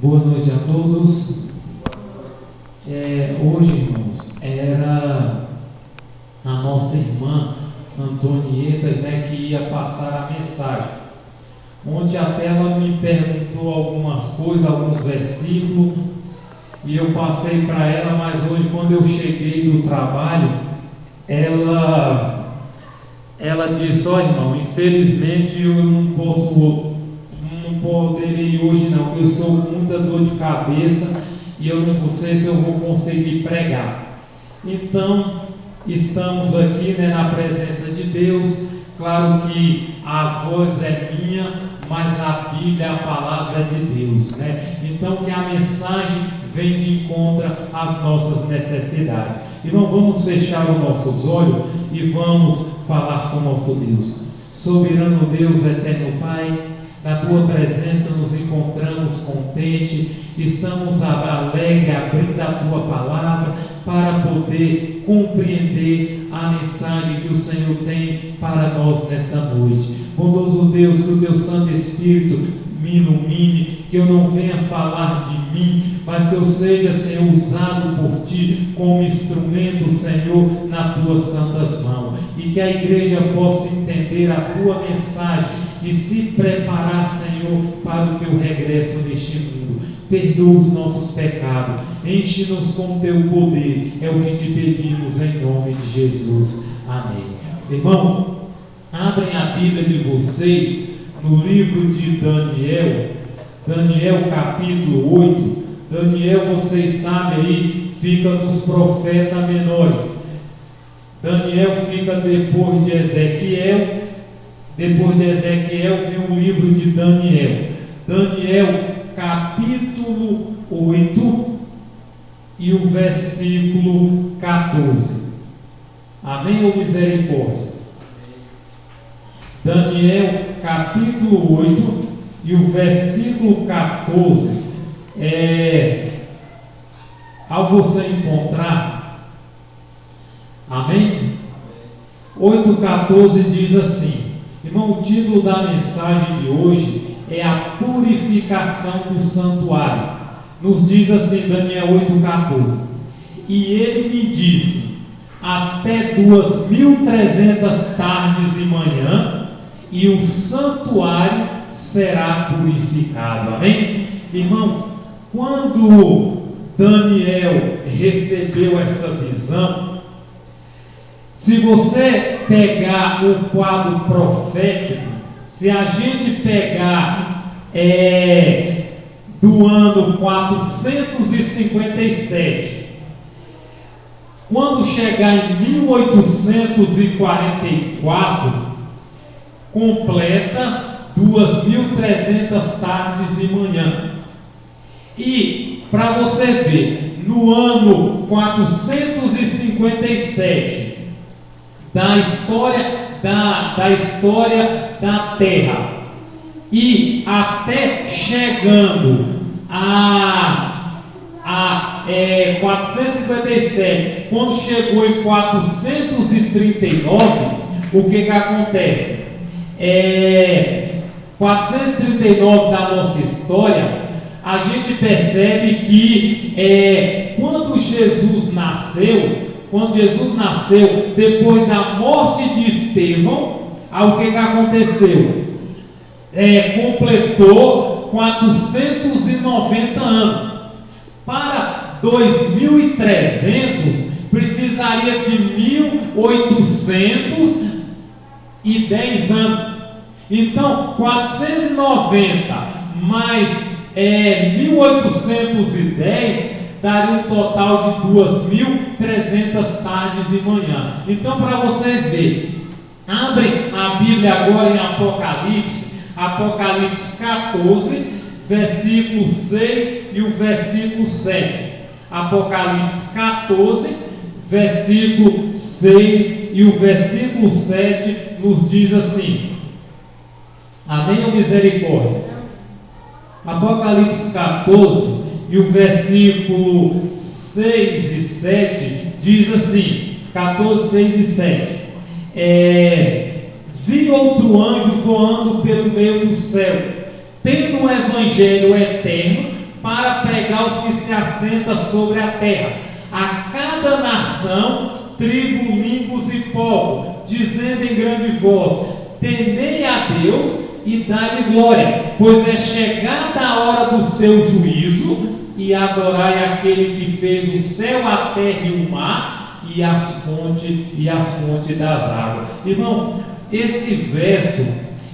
Boa noite a todos. Hoje, irmãos, era a nossa irmã Antonieta, né, que ia passar a mensagem. Ontem até ela me perguntou algumas coisas, alguns versículos, e eu passei para ela, mas hoje, quando eu cheguei do trabalho, ela disse: ó, irmão, infelizmente eu não poderei ir hoje não, porque eu estou com muita dor de cabeça e eu não sei se eu vou conseguir pregar. Então, estamos aqui, né, na presença de Deus. Claro que a voz é minha, mas a Bíblia é a palavra de Deus, né? Então, que a mensagem vem de encontro às nossas necessidades. Irmão, vamos fechar os nossos olhos e vamos falar com o nosso Deus. Soberano Deus, eterno Pai, na Tua presença nos encontramos contentes, estamos alegres, abrindo a Tua palavra para poder compreender a mensagem que o Senhor tem para nós nesta noite. Bondoso Deus, que o Teu Santo Espírito me ilumine, que eu não venha falar de mim, mas que eu seja, Senhor, usado por Ti como instrumento, Senhor, nas Tuas santas mãos, e que a igreja possa entender a Tua mensagem e se preparar, Senhor, para o Teu regresso neste mundo. Perdoa os nossos pecados, enche-nos com o Teu poder, é o que Te pedimos em nome de Jesus. Amém. Irmãos, abrem a Bíblia de vocês no livro de Daniel capítulo 8. Daniel, vocês sabem aí, fica nos profetas menores. Daniel fica depois de Ezequiel. Depois de Ezequiel vem o livro de Daniel. Daniel capítulo 8 e o versículo 14. Amém ou misericórdia? Daniel capítulo 8 e o versículo 14. Ao você encontrar, amém? 8,14 diz assim, irmão, o título da mensagem de hoje é a purificação do santuário. Nos diz assim, Daniel 8,14, e ele me disse, até 2.300 tardes e manhã, e o santuário será purificado. Amém? Irmão, quando Daniel recebeu essa visão, se você pegar o quadro profético, se a gente pegar do ano 457, quando chegar em 1844, completa 2.300 tardes e manhã. E para você ver, no ano 457 da história da Terra, e até chegando a 457, quando chegou em 439, o que acontece? 439 da nossa história, a gente percebe que quando Jesus nasceu, depois da morte de Estevão, o que aconteceu? Completou 490 anos. Para 2300, precisaria de 1810 anos. Então, 490 mais 1810 daria um total de 2.300 tardes e manhã. Então, para vocês verem, abrem a Bíblia agora em Apocalipse 14, versículo 6 e o versículo 7. Apocalipse 14, versículo 6 e o versículo 7 nos diz assim. Amém ou misericórdia? Apocalipse 14 e o versículo 6 e 7 diz assim, 14, 6 e 7. Vi outro anjo voando pelo meio do céu, tendo um evangelho eterno para pregar os que se assentam sobre a terra, a cada nação, tribo, línguas e povo, dizendo em grande voz: temei a Deus e dai-lhe glória, pois é chegada a hora do seu juízo, e adorai aquele que fez o céu, a terra e o mar, e as fontes das águas. Irmão, esse verso,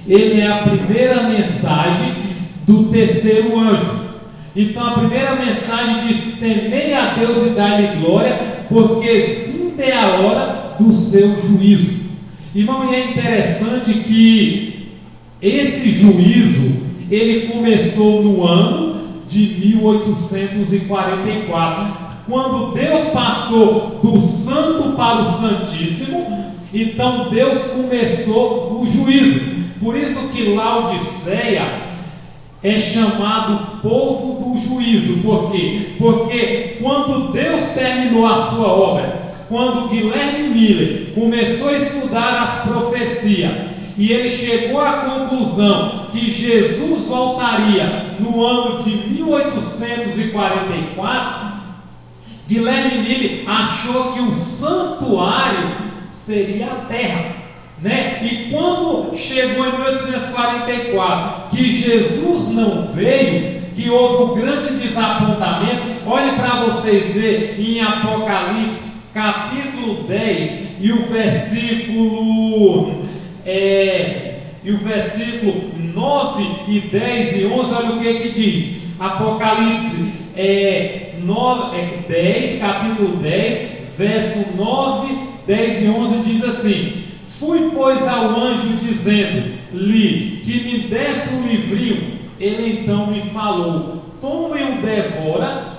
ele é a primeira mensagem do terceiro anjo. Então a primeira mensagem diz: temei a Deus e dai-lhe glória, porque vinda é a hora do seu juízo. Irmão, e é interessante que esse juízo, ele começou no ano de 1844, quando Deus passou do santo para o santíssimo. Então Deus começou o juízo. Por isso que Laodiceia é chamado povo do juízo. Por quê? Porque quando Deus terminou a sua obra, quando Guilherme Miller começou a estudar as profecias, e ele chegou à conclusão que Jesus voltaria no ano de 1844, Guilherme Miller achou que o santuário seria a terra, né? E quando chegou em 1844, que Jesus não veio, que houve um grande desapontamento. Olhe para vocês verem em Apocalipse, capítulo 10, e o versículo 9 e 10 e 11, olha o que diz. Apocalipse 10, capítulo 10, verso 9, 10 e 11 diz assim: fui, pois, ao anjo dizendo-lhe que me desse um livrinho. Ele então me falou: toma e o devora,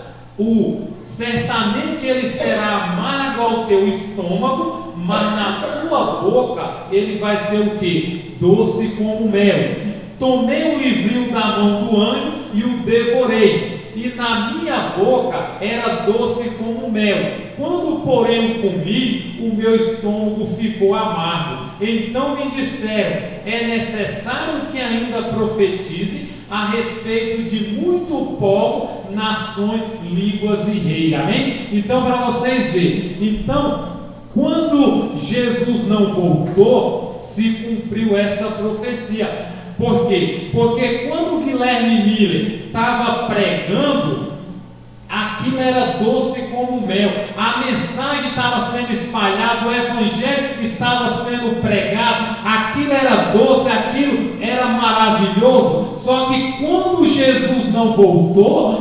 certamente ele será amargo ao teu estômago, mas na tua boca ele vai ser o que? Doce como mel. Tomei o livrinho da mão do anjo e o devorei, e na minha boca era doce como mel. Quando, porém, o comi, o meu estômago ficou amargo. Então me disseram: é necessário que ainda profetize a respeito de muito povo, nações, línguas e reis. Amém? Então, para vocês verem, então, quando Jesus não voltou, se cumpriu essa profecia. Por quê? Porque quando Guilherme Miller estava pregando, aquilo era doce como mel, a mensagem estava sendo espalhada, o evangelho estava sendo pregado, aquilo era doce, aquilo era maravilhoso. Só que quando Jesus não voltou,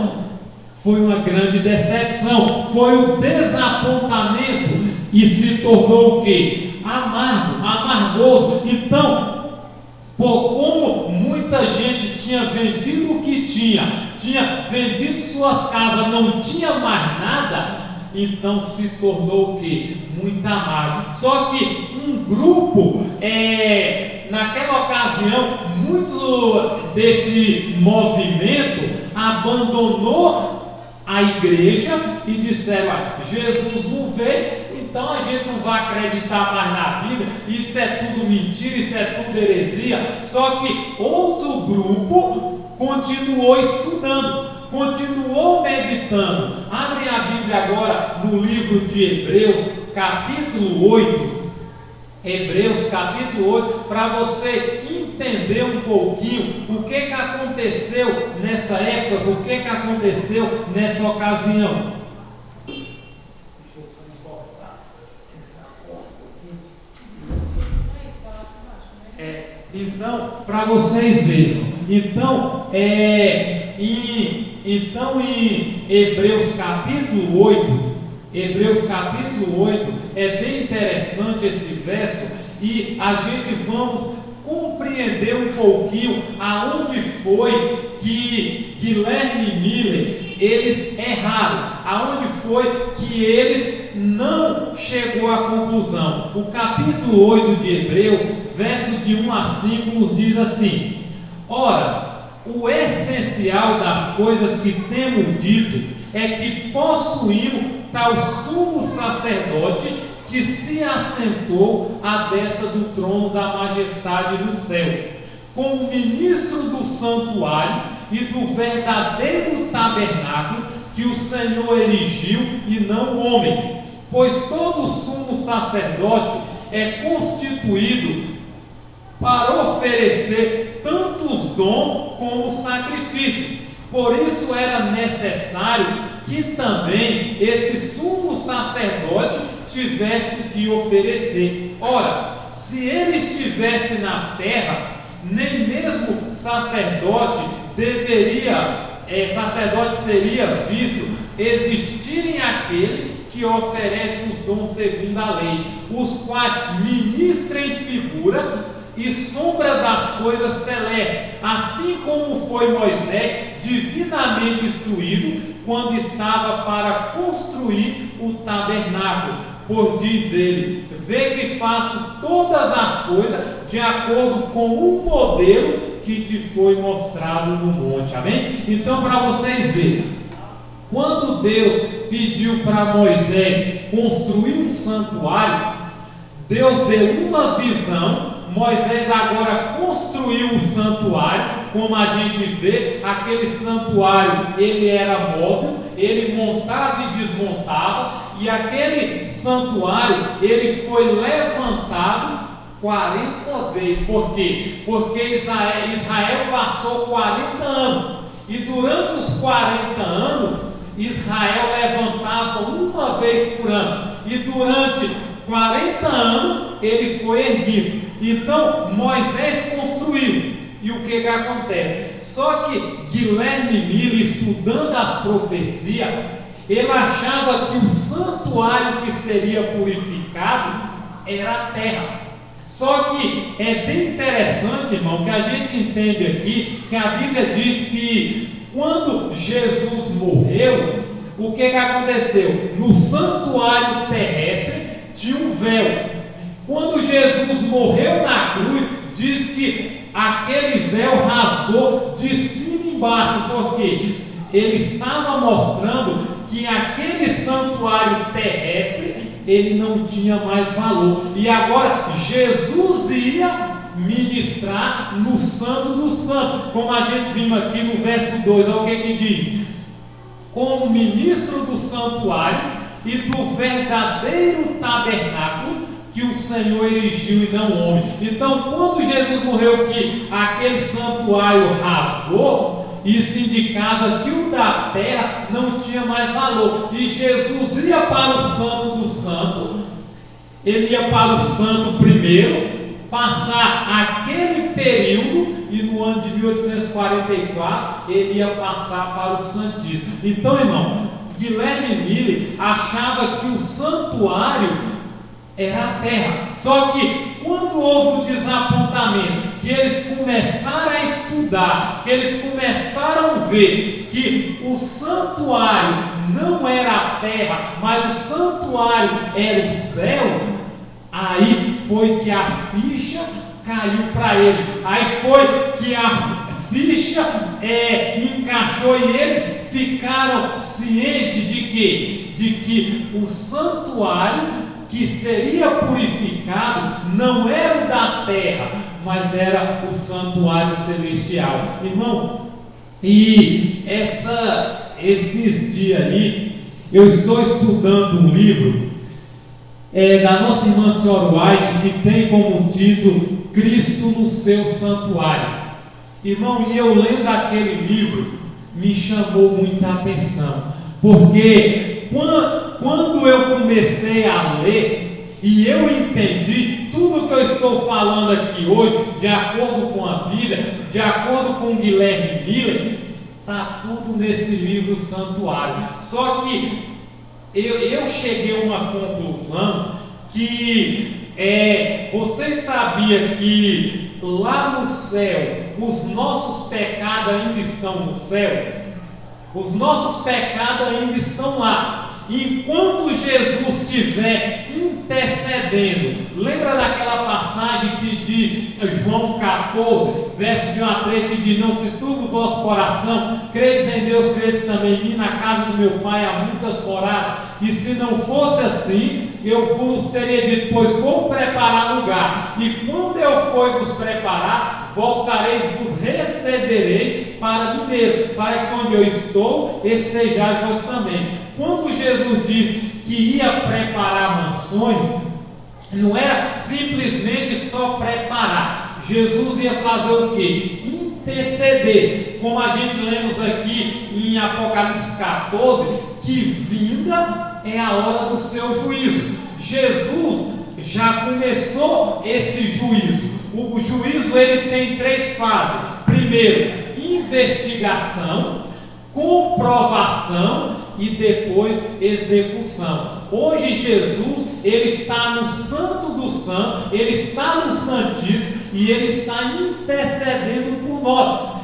foi uma grande decepção, foi o desapontamento, e se tornou o quê? Amargo, amargoso. Então, como muita gente tinha vendido o que tinha vendido suas casas, não tinha mais nada, então se tornou o que? Muito amargo. Só que um grupo, naquela ocasião, muito desse movimento abandonou a igreja e disseram: Jesus não veio, então a gente não vai acreditar mais na Bíblia, isso é tudo mentira, isso é tudo heresia. Só que outro grupo continuou estudando, continuou meditando. Abre a Bíblia agora no livro de Hebreus, capítulo 8. Hebreus capítulo 8, para você entender um pouquinho o que aconteceu nessa época, o que aconteceu nessa ocasião. Então, para vocês verem, então em Hebreus capítulo 8, é bem interessante esse verso, e a gente vamos compreender um pouquinho aonde foi que Guilherme Miller eles erraram, aonde foi que eles não chegou à conclusão. O capítulo 8 de Hebreus, verso de 1 a 5, nos diz assim: ora, o essencial das coisas que temos dito é que possuímos tal sumo sacerdote que se assentou à destra do trono da majestade no céu, como ministro do santuário, e do verdadeiro tabernáculo que o Senhor erigiu e não o homem. Pois todo sumo sacerdote é constituído para oferecer tanto os dons como o sacrifício. Por isso era necessário que também esse sumo sacerdote tivesse o que oferecer. Ora, se ele estivesse na terra, nem mesmo sacerdote seria visto existirem aquele que oferece os dons segundo a lei, os quais ministram em figura e sombra das coisas celestes, assim como foi Moisés divinamente instruído quando estava para construir o tabernáculo. Por diz ele: vê que faço todas as coisas de acordo com o modelo que te foi mostrado no monte. Amém? Então, para vocês verem, quando Deus pediu para Moisés construir um santuário, Deus deu uma visão. Moisés agora construiu o santuário. Como a gente vê, aquele santuário ele era móvel, ele montava e desmontava, e aquele santuário ele foi levantado 40 vezes. Por quê? Porque Israel passou 40 anos, e durante os 40 anos Israel levantava uma vez por ano, e durante 40 anos ele foi erguido. Então Moisés construiu, e o que acontece? Só que Guilherme Miller, estudando as profecias, ele achava que o santuário que seria purificado era a terra. Só que é bem interessante, irmão, que a gente entende aqui que a Bíblia diz que quando Jesus morreu, o que aconteceu? No santuário terrestre tinha um véu. Quando Jesus morreu na cruz, diz que aquele véu rasgou de cima e embaixo, porque ele estava mostrando que aquele santuário terrestre ele não tinha mais valor, e agora Jesus ia ministrar no Santo do Santo, como a gente viu aqui no verso 2, olha o que diz: como ministro do santuário e do verdadeiro tabernáculo que o Senhor erigiu e não o homem. Então, quando Jesus morreu, que aquele santuário rasgou, isso indicava que o da terra não tinha mais valor, e Jesus ia para o Santo do Santo. Ele ia para o Santo primeiro, passar aquele período, e no ano de 1844 ele ia passar para o Santíssimo. Então, irmão, Guilherme Miller achava que o santuário era a terra. Só que quando houve o desapontamento, que eles começaram a estudar, que eles começaram a ver que o santuário não era a terra, mas o santuário era o céu, aí foi que a ficha caiu para ele. Aí foi que a ficha encaixou, e eles ficaram cientes de quê? De que o santuário que seria purificado não era o da terra, mas era o santuário celestial. Irmão, e esses dias ali, eu estou estudando um livro da nossa irmã Senhora White, que tem como título Cristo no seu santuário. Irmão, e eu lendo aquele livro, me chamou muita atenção, porque quando eu comecei a ler e eu entendi tudo que eu estou falando aqui hoje, de acordo com a Bíblia, de acordo com Guilherme Miller, está tudo nesse livro Santuário. Só que eu cheguei a uma conclusão que vocês sabiam que lá no céu os nossos pecados ainda estão no céu? Os nossos pecados ainda estão lá. Enquanto Jesus estiver intercedendo, lembra daquela passagem que de João 14, verso de 1 a 3, que diz: não se turbe o vosso coração, credes em Deus, credes também em mim, na casa do meu Pai há muitas moradas, e se não fosse assim, eu vos teria dito, pois vou preparar lugar, e quando eu for vos preparar, voltarei e vos receberei para mim mesmo, para que onde eu estou, estejais vós também. Quando Jesus diz que ia preparar mansões, não era simplesmente só preparar. Jesus ia fazer o quê? Interceder, como a gente lemos aqui em Apocalipse 14, que vinda é a hora do seu juízo. Jesus já começou esse juízo. O juízo ele tem 3 fases. Primeiro, investigação, comprovação e depois execução. Hoje Jesus ele está no Santo do Santo, ele está no Santíssimo e ele está intercedendo por nós.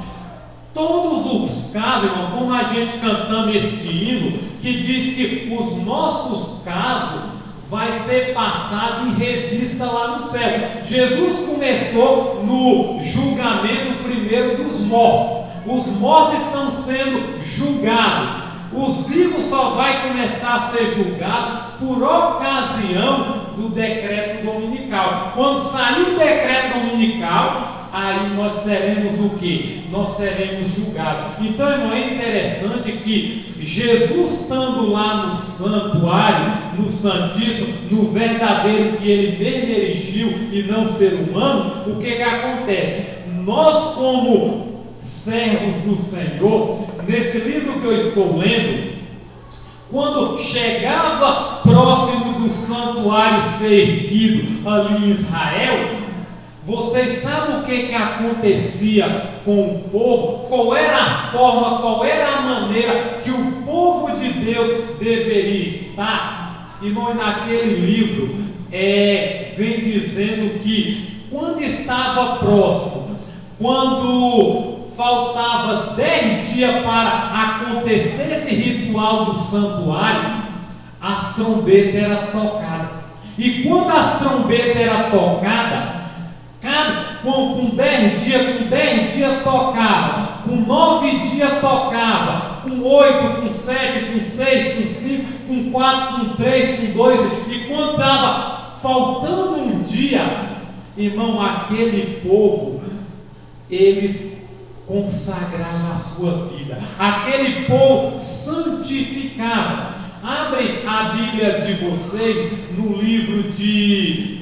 Todos os casos, irmão, como a gente cantamos este hino, que diz que os nossos casos vai ser passado em revista lá no céu. Jesus começou no julgamento primeiro dos mortos. Os mortos estão sendo julgados. Os vivos só vai começar a ser julgados por ocasião do decreto dominical. Quando sair o decreto dominical, aí nós seremos o quê? Nós seremos julgados. Então, irmão, é interessante que Jesus estando lá no santuário, no Santíssimo, no verdadeiro que ele mesmo erigiu e não ser humano, o que acontece? Nós como servos do Senhor, nesse livro que eu estou lendo, quando chegava próximo do santuário ser erguido ali em Israel, vocês sabem o que acontecia com o povo? Qual era a forma, qual era a maneira que o povo de Deus deveria estar? Irmão, naquele livro vem dizendo que quando estava próximo, quando faltava 10 dias para acontecer esse ritual do santuário, as trombetas eram tocadas. E quando as trombetas eram tocadas, com 10 dias tocava, com 9 dias tocava, com 8, com 7, com 6, com 5, com 4, com 3, com 2, e quando estava faltando um dia, irmão, aquele povo, eles consagravam a sua vida, aquele povo santificava. Abrem a Bíblia de vocês no livro de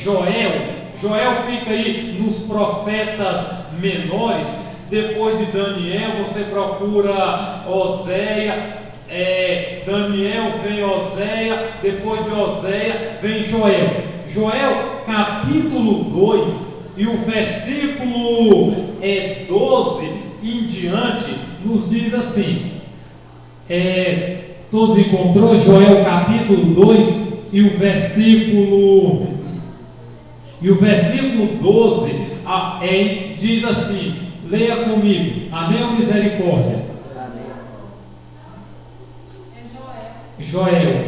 Joel. Joel fica aí nos profetas menores. Depois de Daniel você procura Oséia, Daniel vem Oséia, depois de Oséia vem Joel. Joel capítulo 2 e o versículo 12 em diante nos diz assim, todos encontrou Joel capítulo 2 e o versículo 12 diz assim, leia comigo, amém ou misericórdia? Joel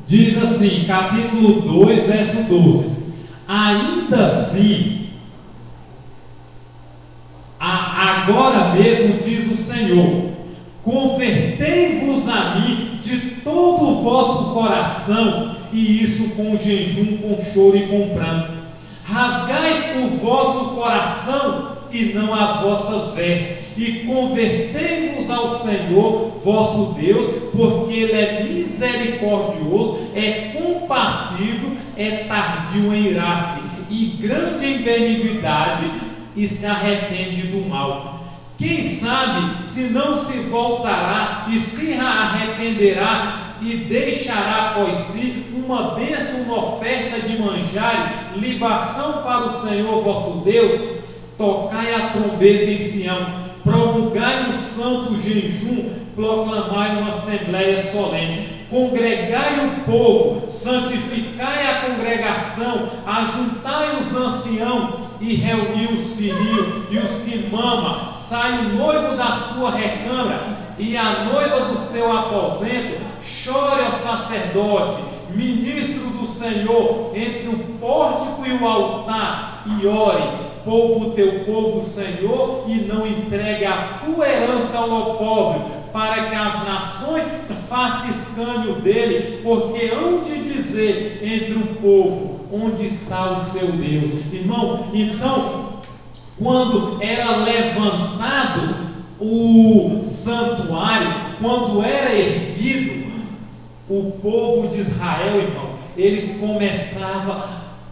diz assim, capítulo 2 verso 12, ainda assim, agora mesmo diz o Senhor, convertei-vos a mim de todo o vosso coração, e isso com jejum, com choro e com pranto. Rasgai o vosso coração e não as vossas vestes, e convertei-vos ao Senhor vosso Deus, porque Ele é misericordioso, é compassivo, é tardio em irar-se, e grande em benignidade, e se arrepende do mal. Quem sabe se não se voltará e se arrependerá e deixará após si uma bênção, uma oferta de manjar, libação para o Senhor vosso Deus. Tocai a trombeta em Sião, promulgai um santo jejum, proclamai uma assembleia solene, congregai o povo, santificai a congregação, ajuntai os anciãos e reuni os filhos e os que mamam. Sai o noivo da sua recâmara e a noiva do seu aposento. Chore ao sacerdote, ministro do Senhor, entre o pórtico e o altar, e ore. Poupa o teu povo, Senhor, e não entregue a tua herança ao pobre, para que as nações façam escândalo dele, porque hão de dizer entre o povo, onde está o seu Deus? Irmão, então, quando era levantado o santuário, quando era erguido, o povo de Israel, irmão, eles começavam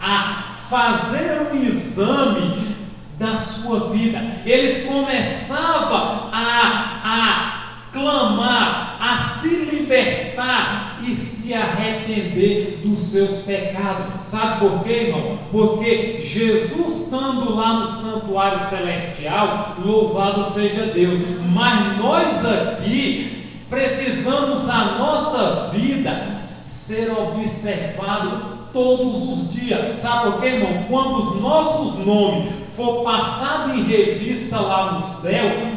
a fazer um exame da sua vida, eles começavam a clamar, a se libertar e se arrepender dos seus pecados. Sabe por quê, irmão? Porque Jesus, estando lá no santuário celestial, louvado seja Deus, mas nós aqui precisamos a nossa vida ser observado todos os dias. Sabe por quê, irmão? Quando os nossos nomes for passado em revista lá no céu,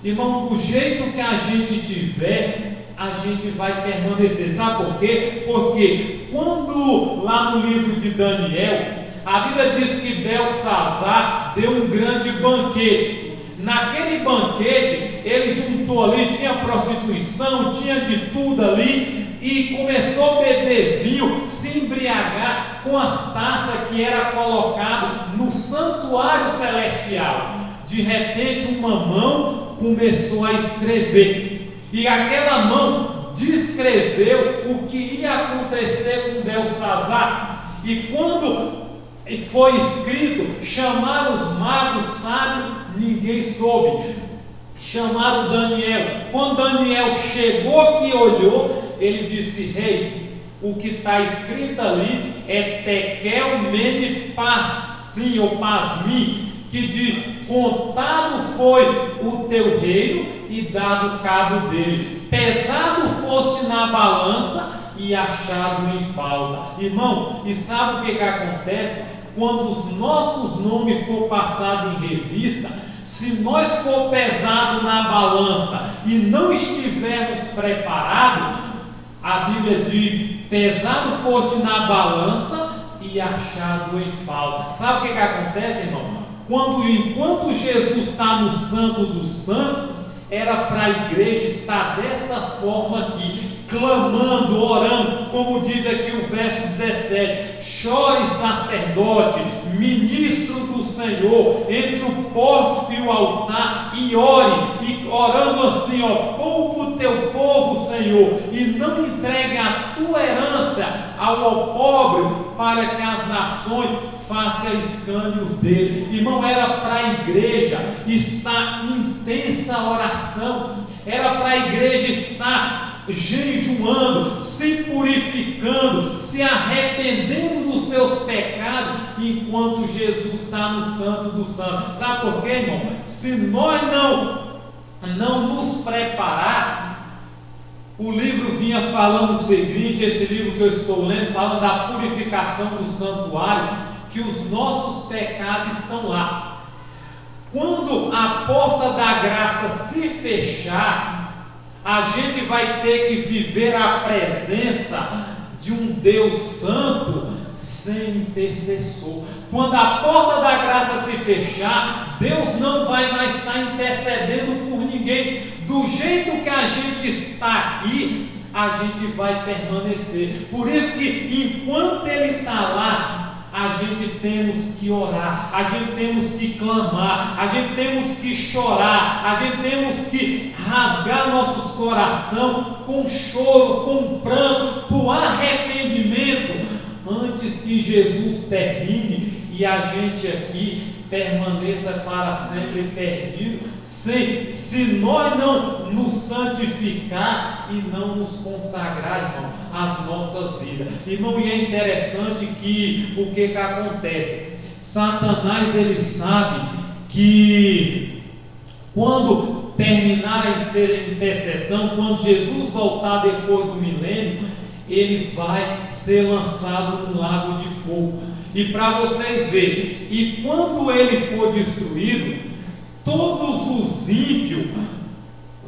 irmão, do jeito que a gente tiver, a gente vai permanecer. Sabe por quê? Porque quando lá no livro de Daniel, a Bíblia diz que Belsazar deu um grande banquete. Naquele banquete, ele juntou ali, tinha prostituição, tinha de tudo ali, e começou a beber vinho, se embriagar com as taças que era colocado no santuário celestial. De repente, uma mão começou a escrever, e aquela mão descreveu o que ia acontecer com Belsazar. E quando foi escrito, chamaram os magos sábios, ninguém soube. Chamaram Daniel. Quando Daniel chegou que olhou, ele disse: rei, o que está escrito ali é Tekel Mene Parsim ou Pasmi, que diz: contado foi o teu reino e dado cabo dele, pesado foste na balança e achado em falta. Irmão, e sabe o que acontece? Quando os nossos nomes for passados em revista, se nós for pesado na balança e não estivermos preparados, a Bíblia diz: pesado foste na balança e achado em falta. Sabe o que acontece, irmão? Enquanto Jesus está no Santo dos Santos, era para a igreja estar dessa forma aqui, clamando, orando, como diz aqui o verso 17: chore, sacerdote, ministro do Senhor, entre o pórtico e o altar, e ore, e orando assim, poupa o teu povo, Senhor, e não entregue a tua herança ao pobre, para que as nações façam escândalos dele. Irmão, era para a igreja estar em intensa oração, era para a igreja estar jejuando, se purificando, se arrependendo dos seus pecados, enquanto Jesus está no Santo dos Santos. Sabe por quê, irmão? Se nós não nos preparar, o livro vinha falando o seguinte, esse livro que eu estou lendo, falando da purificação do santuário, que os nossos pecados estão lá. Quando a porta da graça se fechar, a gente vai ter que viver a presença de um Deus santo sem intercessor. Quando a porta da graça se fechar, Deus não vai mais estar intercedendo por ninguém. Do jeito que a gente está aqui, a gente vai permanecer. Por isso que enquanto Ele está lá, a gente temos que orar, a gente temos que clamar, a gente temos que chorar, a gente temos que rasgar nossos corações com choro, com pranto, por arrependimento, antes que Jesus termine e a gente aqui permaneça para sempre perdido, se nós não nos santificar e não nos consagrar, irmão, às nossas vidas. Irmão, e é interessante que o que acontece? Satanás, ele sabe que quando terminar a intercessão, quando Jesus voltar depois do milênio, ele vai ser lançado no lago de fogo. E para vocês verem, e quando ele for destruído, todos os ímpios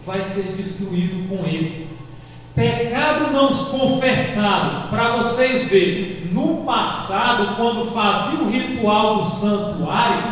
vai ser destruído com ele. Pecado não confessado, para vocês verem, no passado, quando fazia o ritual do santuário,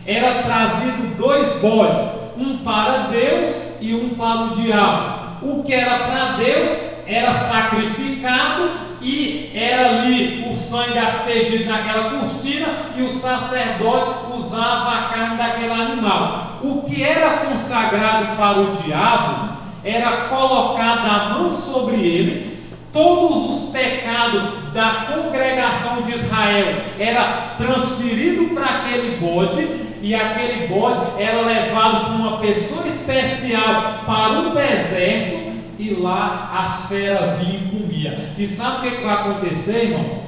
era trazido 2 bodes, um para Deus e um para o diabo. O que era para Deus era sacrificado e era ali o sangue aspergido naquela cortina e o sacerdote usava a carne daquele animal. O que era consagrado para o diabo era colocada a mão sobre ele, todos os pecados da congregação de Israel era transferido para aquele bode, e aquele bode era levado por uma pessoa especial para o deserto, e lá as feras vinham e comia. E sabe o que vai acontecer, irmão?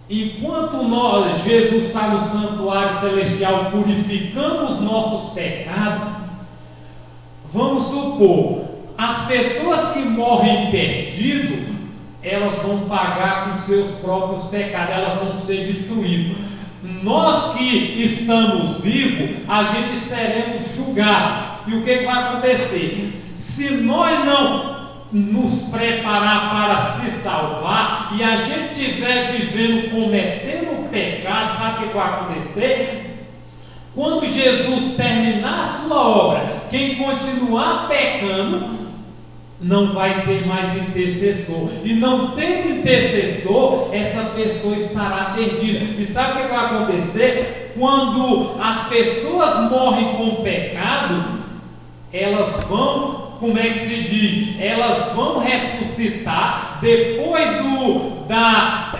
Enquanto Jesus está no santuário celestial purificando os nossos pecados, vamos supor, as pessoas que morrem perdido, elas vão pagar com seus próprios pecados, elas vão ser destruídas. Nós que estamos vivos, a gente seremos julgados. E o que vai acontecer? Se nós não nos preparar para se salvar e a gente estiver vivendo, cometendo pecado, sabe o que vai acontecer? Quando Jesus terminar a sua obra, quem continuar pecando não vai ter mais intercessor, e não tendo intercessor, essa pessoa estará perdida. E sabe o que vai acontecer? Quando as pessoas morrem com pecado, elas vão, como é que se diz? Elas vão ressuscitar depois da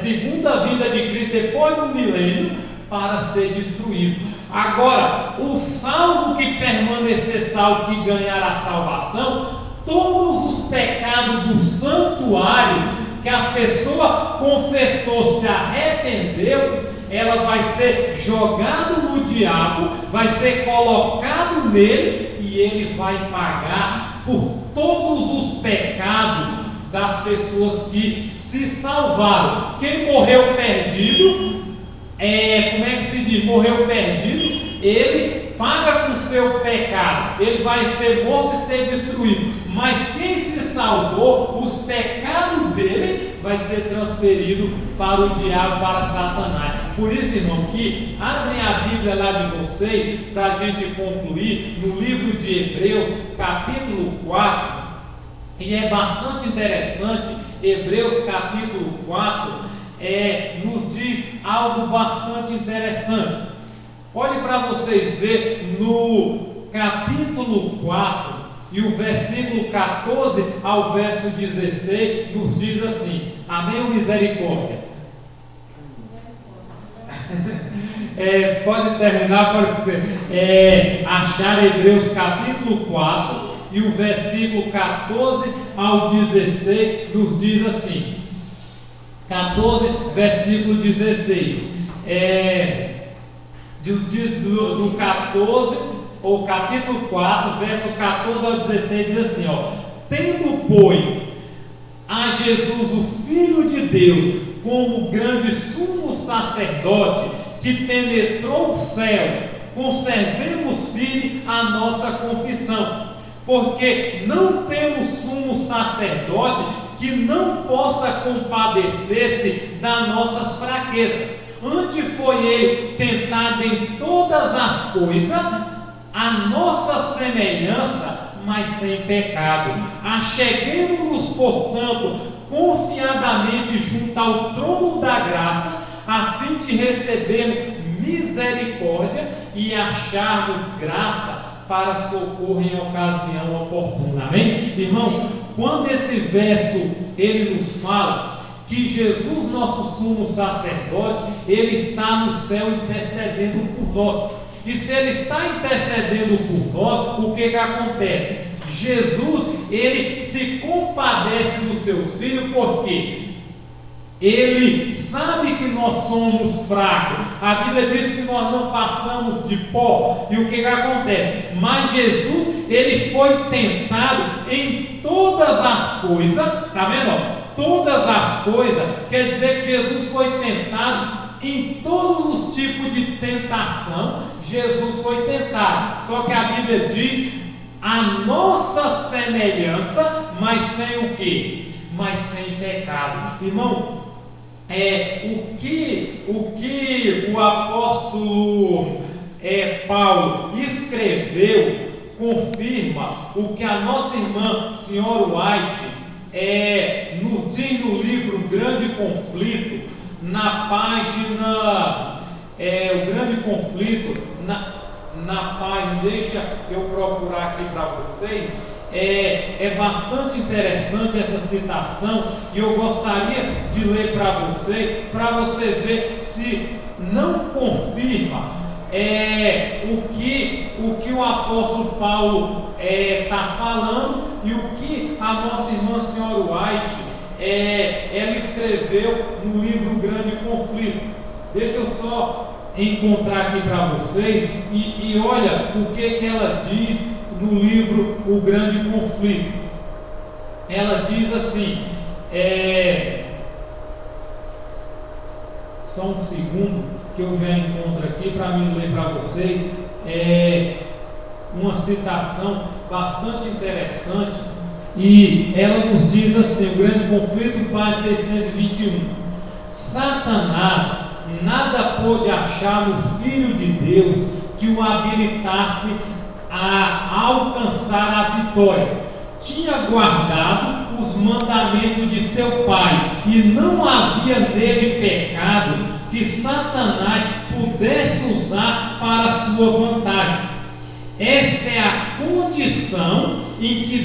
segunda vida de Cristo, depois do milênio, para ser destruído. Agora, o salvo que permanecer salvo, que ganhar a salvação, todos os pecados do santuário que as pessoas confessou, se arrependeu, ela vai ser jogado no diabo, vai ser colocado nele, e ele vai pagar por todos os pecados das pessoas que se salvaram. Quem morreu perdido, como é que se diz? Morreu perdido, ele paga com seu pecado, ele vai ser morto e ser destruído. Mas quem se salvou, os pecados dele vai ser transferido para o diabo, para Satanás. Por isso, irmão, que abrem a Bíblia lá de vocês, para a gente concluir, no livro de Hebreus, capítulo 4, e é bastante interessante. Hebreus capítulo 4 nos diz algo bastante interessante. Olhe para vocês verem no capítulo 4 e o versículo 14 ao verso 16, nos diz assim: amém ou misericórdia? Pode terminar, pode achar Hebreus capítulo 4 e o versículo 14 ao 16, nos diz assim: 14, versículo 16, do 14, ou capítulo 4, verso 14 ao 16, diz assim, tendo, pois, a Jesus, o Filho de Deus, como grande sumo sacerdote, que penetrou o céu, conservemos firme a nossa confissão, porque não temos sumo sacerdote que não possa compadecer-se das nossas fraquezas. Antes foi ele tentado em todas as coisas, a nossa semelhança, mas sem pecado. Acheguemo-nos, portanto, confiadamente junto ao trono da graça, a fim de recebermos misericórdia e acharmos graça para socorro em ocasião oportuna. Amém? Irmão, quando esse verso ele nos fala que Jesus, nosso sumo sacerdote, ele está no céu intercedendo por nós. E se ele está intercedendo por nós, o que acontece? Jesus, ele se compadece dos seus filhos, porque ele sabe que nós somos fracos. A Bíblia diz que nós não passamos de pó. E o que acontece? Mas Jesus, ele foi tentado em todas as coisas. Está vendo? Todas as coisas. Quer dizer que Jesus foi tentado em todos os tipos de tentação. Jesus foi tentado. Só que a Bíblia diz a nossa semelhança, mas sem o quê? Mas sem pecado. Irmão, o que o apóstolo Paulo escreveu confirma o que a nossa irmã senhora White nos diz no livro Grande Conflito, na página, o Grande Conflito, na página, deixa eu procurar aqui para vocês, é bastante interessante essa citação, e eu gostaria de ler para você ver se não confirma o que o apóstolo Paulo está falando e o que a nossa irmã senhora White ela escreveu no livro Grande Conflito. Deixa eu só encontrar aqui para vocês e olha o que ela diz no livro O Grande Conflito. Ela diz assim, só um segundo que eu já encontro aqui para mim ler para vocês, uma citação bastante interessante, e ela nos diz assim, o Grande Conflito, página 621: Satanás nada pôde achar no Filho de Deus que o habilitasse a alcançar a vitória. Tinha guardado os mandamentos de seu pai, e não havia nele pecado que Satanás pudesse usar para sua vantagem. Esta é a condição em que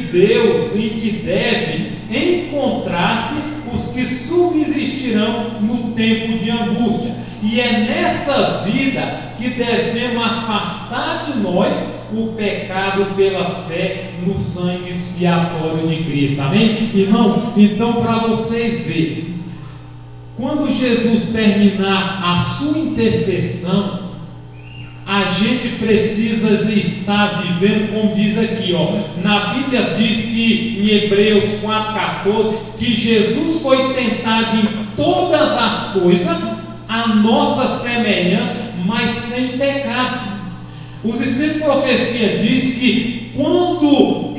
deve encontrar-se os que subsistirão no tempo de angústia. E é nessa vida que devemos afastar de nós o pecado pela fé no sangue expiatório de Cristo. Amém? Irmão, então para vocês verem, quando Jesus terminar a sua intercessão, a gente precisa estar vivendo, como diz aqui, na Bíblia diz que em Hebreus 4,14, que Jesus foi tentado em todas as coisas, a nossa semelhança, mas sem pecado. Os Espíritos de Profecia dizem que quando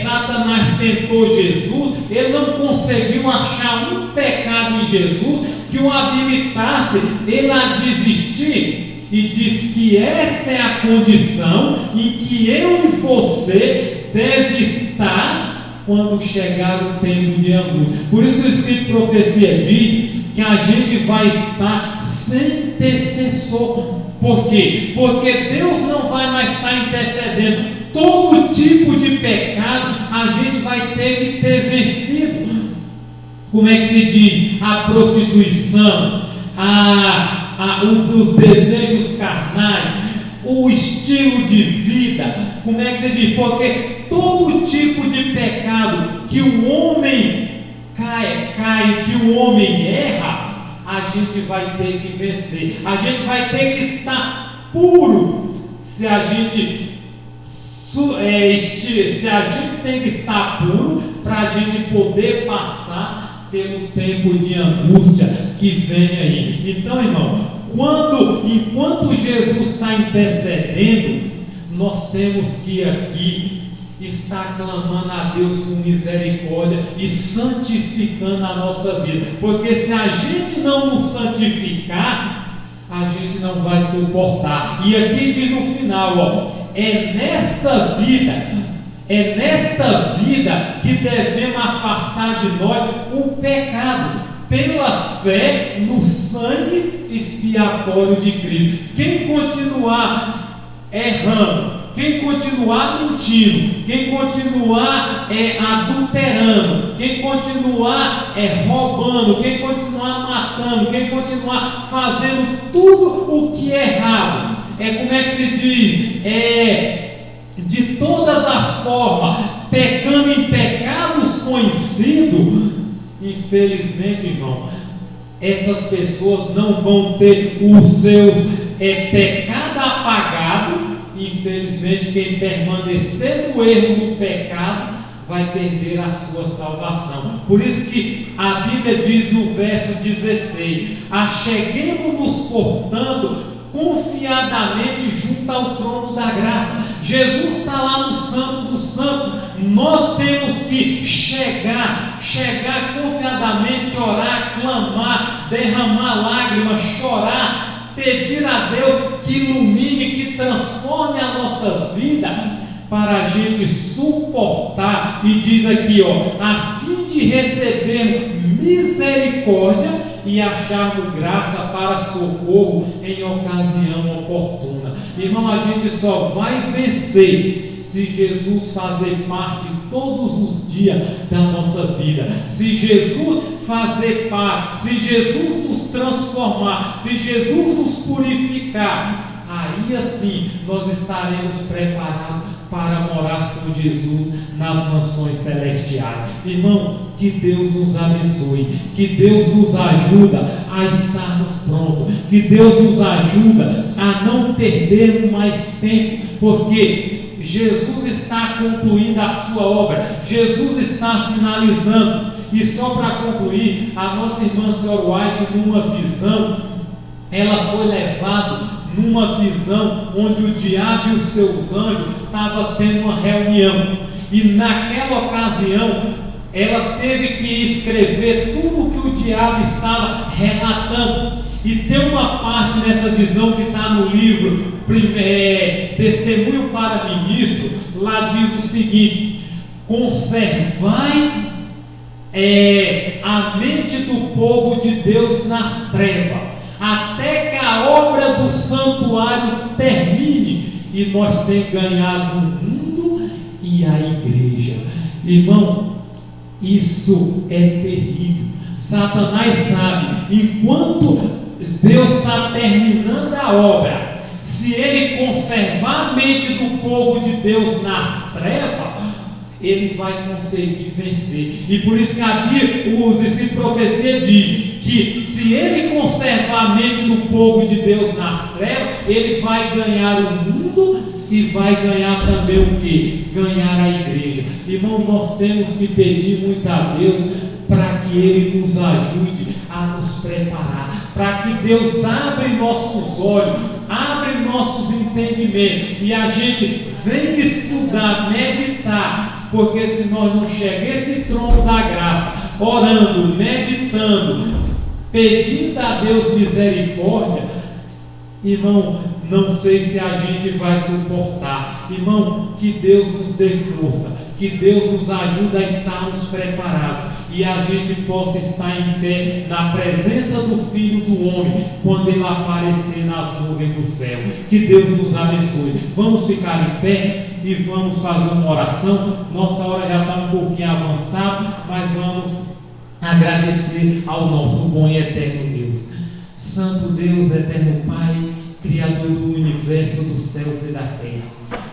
Satanás tentou Jesus, ele não conseguiu achar um pecado em Jesus que o habilitasse ele a desistir. E diz que essa é a condição em que eu e você deve estar quando chegar o tempo de angústia. Por isso que o Espírito de Profecia diz que a gente vai estar sem intercessor. Por quê? Porque Deus não vai mais estar intercedendo. Todo tipo de pecado a gente vai ter que ter vencido. Como é que se diz? A prostituição, os desejos carnais, o estilo de vida. Como é que se diz? Porque todo tipo de pecado que o homem cai, que o homem erra, a gente vai ter que vencer. A gente vai ter que estar puro. Se a gente tem que estar puro para a gente poder passar pelo tempo de angústia que vem aí. Então, irmão, enquanto Jesus está intercedendo, nós temos que aqui estar clamando a Deus com misericórdia e santificando a nossa vida, porque se a gente não nos santificar, a gente não vai suportar. E aqui diz no final, é nesta vida que devemos afastar de nós o pecado, pela fé no sangue expiatório de Cristo. Quem continuar errando, quem continuar mentindo, quem continuar adulterando, quem continuar roubando, quem continuar matando, quem continuar fazendo tudo o que é errado, como é que se diz? De todas as formas, pecando em pecados conhecidos, infelizmente, irmão, essas pessoas não vão ter os seus pecados apagados. Infelizmente, quem permanecer no erro do pecado vai perder a sua salvação. Por isso que a Bíblia diz no verso 16: acheguemo-nos, portanto, confiadamente junto ao trono da graça. Jesus está lá no Santo do Santo. Nós temos que chegar confiadamente, orar, clamar, derramar lágrimas, chorar, pedir a Deus que ilumine, que transforme as nossas vidas, para a gente suportar, e diz aqui, a fim de receber misericórdia e acharmos graça para socorro em ocasião oportuna. Irmão, a gente só vai vencer se Jesus fazer parte todos os dias da nossa vida, se Jesus fazer parte, se Jesus nos transformar, se Jesus nos purificar, aí assim nós estaremos preparados para morar com Jesus nas mansões celestiais. Irmão, que Deus nos abençoe, que Deus nos ajuda a estarmos prontos, que Deus nos ajuda a não perdermos mais tempo, porque Jesus está concluindo a sua obra, Jesus está finalizando. E só para concluir, a nossa irmã Senhora White, numa visão, ela foi levada numa visão onde o diabo e os seus anjos estavam tendo uma reunião, e naquela ocasião ela teve que escrever tudo que o diabo estava relatando. E tem uma parte nessa visão que está no livro Testemunho para Ministro. Lá diz o seguinte: conservai a mente do povo de Deus nas trevas, até que a obra do santuário termine, e nós temos ganhado o mundo e a igreja. Irmão, isso é terrível. Satanás sabe, enquanto Deus está terminando a obra, se ele conservar a mente do povo de Deus nas trevas, ele vai conseguir vencer. E por isso que a Bíblia, os escritos de profecia diz que se ele conservar a mente do povo de Deus nas trevas, ele vai ganhar o mundo e vai ganhar também o que? Ganhar a igreja. Irmão, nós temos que pedir muito a Deus para que Ele nos ajude a nos preparar, para que Deus abra nossos olhos, abra nossos entendimentos, e a gente venha estudar, meditar, porque se nós não chegar esse trono da graça, orando, meditando, pedindo a Deus misericórdia, irmão, não sei se a gente vai suportar. Irmão, que Deus nos dê força, que Deus nos ajude a estarmos preparados, e a gente possa estar em pé na presença do Filho do Homem, quando Ele aparecer nas nuvens do céu. Que Deus nos abençoe. Vamos ficar em pé e vamos fazer uma oração. Nossa hora já está um pouquinho avançada, mas vamos agradecer ao nosso bom e eterno Deus. Santo Deus, eterno Pai, Criador do universo, dos céus e da terra,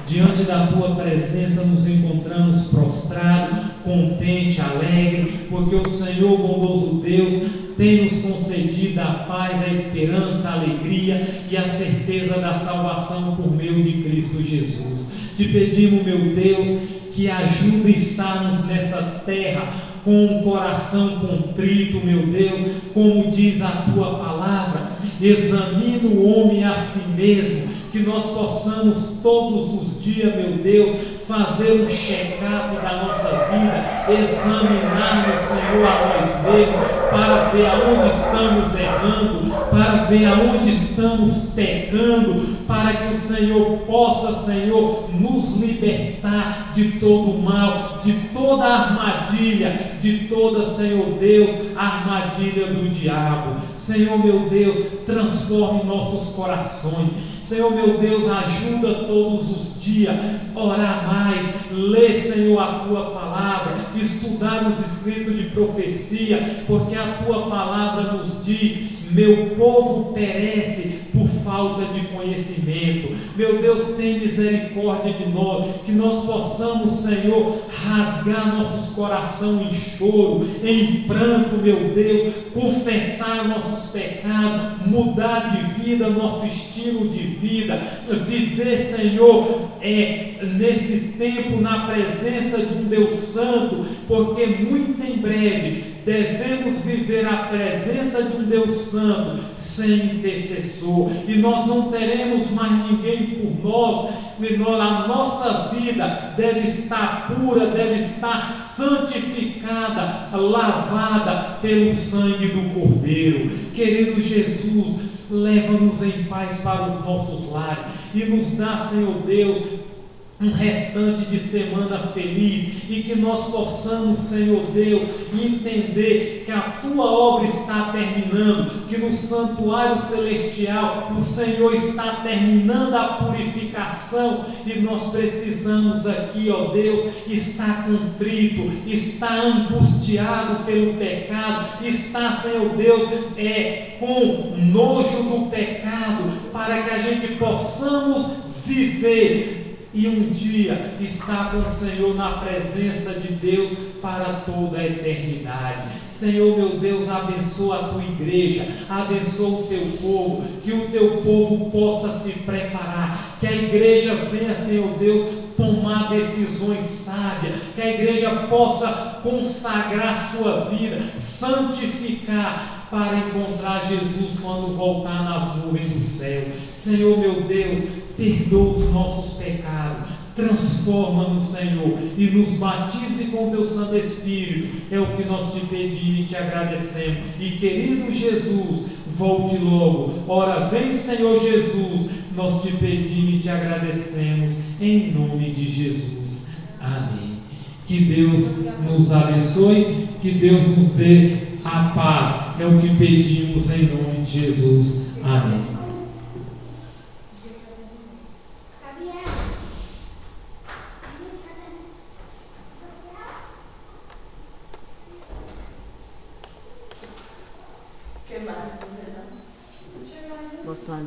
diante da Tua presença nos encontramos prostrados, contente, alegre, porque o Senhor, bondoso Deus, tem nos concedido a paz, a esperança, a alegria e a certeza da salvação por meio de Cristo Jesus. Te pedimos, meu Deus, que ajude a estarmos nessa terra com um coração contrito, meu Deus, como diz a Tua palavra, examina o homem a si mesmo, que nós possamos todos os dias, meu Deus, fazer um check-up da nossa vida, examinar, Senhor, a nós mesmos, para ver aonde estamos errando, para ver aonde estamos pecando, para que o Senhor possa, Senhor, nos libertar de todo o mal, de toda a armadilha, de toda, Senhor Deus, a armadilha do diabo. Senhor, meu Deus, transforme nossos corações. Senhor, meu Deus, ajuda todos os dias, orar mais, ler, Senhor, a Tua palavra, estudar os escritos de profecia, porque a Tua palavra nos diz: meu povo perece por falta de conhecimento. Meu Deus, tem misericórdia de nós, que nós possamos, Senhor, rasgar nossos corações em choro, em pranto, meu Deus, confessar nossos pecados, mudar de vida, nosso estilo de vida, viver, Senhor, nesse tempo na presença de um Deus Santo, porque muito em breve devemos viver a presença de um Deus Santo sem intercessor, e nós não teremos mais ninguém por nós, e a nossa vida deve estar pura, deve estar santificada, lavada pelo sangue do Cordeiro. Querido Jesus, leva-nos em paz para os nossos lares e nos dá, Senhor Deus, um restante de semana feliz, e que nós possamos, Senhor Deus, entender que a tua obra está terminando, que no santuário celestial o Senhor está terminando a purificação, e nós precisamos aqui, ó Deus, estar contrito, estar angustiado pelo pecado, estar, Senhor Deus, com nojo do pecado, para que a gente possamos viver e um dia estar com o Senhor na presença de Deus para toda a eternidade. Senhor meu Deus, abençoa a tua igreja, abençoa o teu povo, que o teu povo possa se preparar, que a igreja venha, Senhor Deus, tomar decisões sábias, que a igreja possa consagrar sua vida, santificar, para encontrar Jesus quando voltar nas nuvens do céu. Senhor meu Deus, perdoa os nossos pecados, transforma-nos, Senhor, e nos batize com teu Santo Espírito. É o que nós te pedimos e te agradecemos. E querido Jesus, volte logo. Ora, vem, Senhor Jesus, nós te pedimos e te agradecemos, em nome de Jesus. Amém. Que Deus nos abençoe, que Deus nos dê a paz. É o que pedimos em nome de Jesus. Amém. Boa tarde.